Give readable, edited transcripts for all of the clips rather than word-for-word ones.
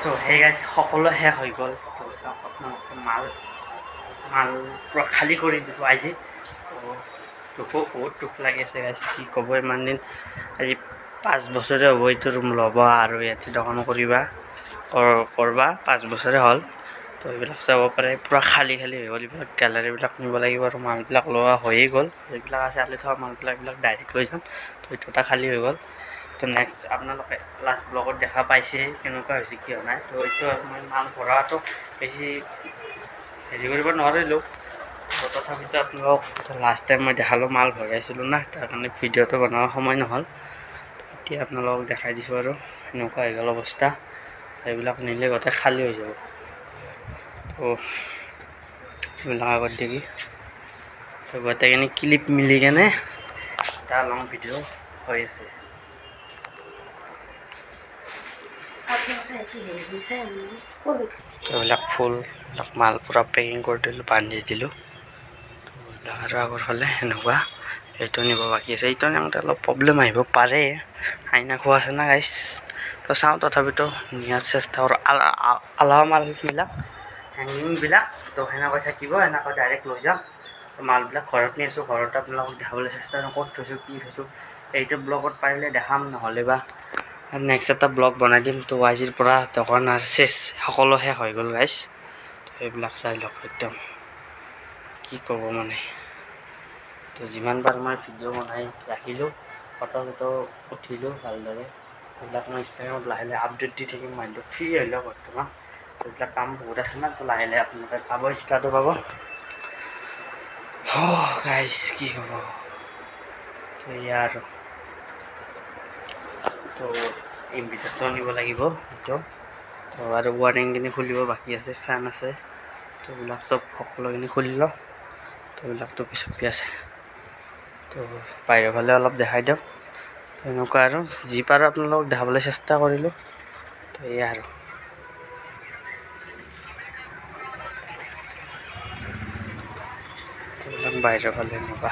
চ' সেই গাইজ সকলো শেষ হৈ গ'ল। আপোনালোকে মাল পূৰা খালী কৰি দিলোঁ আজি। দুখো বহুত দুখ লাগিছে গাইজ, কি ক'ব। ইমান দিন আজি 5 বছৰে হ'ব এইটো ৰুম ল'ব আৰু ইয়াতে দোকান কৰবা 5 বছৰে হ'ল। তো এইবিলাক চাব পাৰে পূৰা খালী হৈ গ'ল। এইবিলাক গেলাৰীবিলাক নিব লাগিব আৰু মালবিলাক লোৱা হৈয়ে গ'ল। এইবিলাক আছে আলি থোৱা মালবিলাক, এইবিলাক ডাইৰেক্ট লৈ যাম। তো এইটো এটা খালী হৈ গ'ল। তো নেক্সট আপোনালোকে লাষ্ট ব্লগত দেখা পাইছে কেনেকুৱা হৈছে কি হোৱা নাই। তো এইটো মই মাল ভৰাটো বেছি হেৰি কৰিব নোৱাৰিলোঁ। তো তথাপিতো আপোনালোকক লাষ্ট টাইম মই দেখালোঁ, মাল ভৰাইছিলোঁ না, তাৰ কাৰণে ভিডিঅ'টো বনোৱাৰ সময় নহ'ল। এতিয়া আপোনালোকক দেখাই দিছোঁ আৰু এনেকুৱা হৈ গ'ল অৱস্থা। এইবিলাক নিলে গোটেই খালী হৈ যাব। তো এইবিলাক আগত দেখি তো গোটেইখিনি ক্লিপ মিলি কেনে এটা লং ভিডিঅ' হৈ আছে। এইবিলাক ফুলবিলাক মাল পূৰা পেকিং কৰি দিলোঁ, বান্ধি দিলোঁ। তো এইবিলাক আৰু আগৰ ফালে এনেকুৱা এইটো নিব বাকী আছে। এইটো নিওঁতে অলপ প্ৰব্লেম আহিব পাৰে, আইনা খোৱা আছে না গাইছ। তো চাওঁ, তথাপিতো নিয়াৰ চেষ্টা কৰোঁ। আলাৱা মালবিলাক হেংগিংবিলাক তো সেনেকৈ থাকিব, এনেকৈ ডাইৰেক্ট লৈ যাম। তো মালবিলাক ঘৰত নি আছোঁ, ঘৰত আপোনালোকক দেখাবলৈ চেষ্টা কৰোঁ ক'ত থৈছোঁ, কি থৈছোঁ। এইটো ব্লগত পাৰিলে দেখাম, নহ'লে বা নেক্সট এটা ব্লগ বনাই দিম। তো আজিৰ পৰা দোকান আৰু সকলো শেষ হৈ গ'ল গাইছ। তো এইবিলাক চাই লওক, একদম কি ক'ব মানে। তো যিমান পাৰ মই ভিডিঅ' বনাই ৰাখিলোঁ, ফটো চটো উঠিলোঁ ভালদৰে। এইবিলাক মই ইনষ্টাগ্ৰামত লাহে লাহে আপডেট দি থাকিম। মাইণ্ডটো ফ্ৰী হৈ লওক বৰ্তমান। এইবিলাক কাম বহুত আছে না, তো লাহে লাহে আপোনালোকে পাব, ইনষ্টাটো পাব। গাইছ কি ক'ব। তো এয়া আৰু তো ইনভাৰ্টাৰটো আনিব লাগিব এইটো। তো আৰু ৱাৰিংখিনি খুলিব বাকী আছে, ফেন আছে। তো এইবিলাক চব সকলোখিনি খুলি লওঁ। তো এইবিলাকতো পিছতকৈ আছে। তো বাহিৰৰ ফালে অলপ দেখাই দিওঁ। তো এনেকুৱা আৰু যি পাৰোঁ আপোনালোকক দেখাবলৈ চেষ্টা কৰিলোঁ। তো এয়া আৰু এইবিলাক বাহিৰৰ ফালে এনেকুৱা।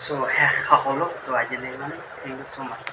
চ' শেষ সকলো। তো আজিলৈ মানে থেংক ইউ ছ' মাছ।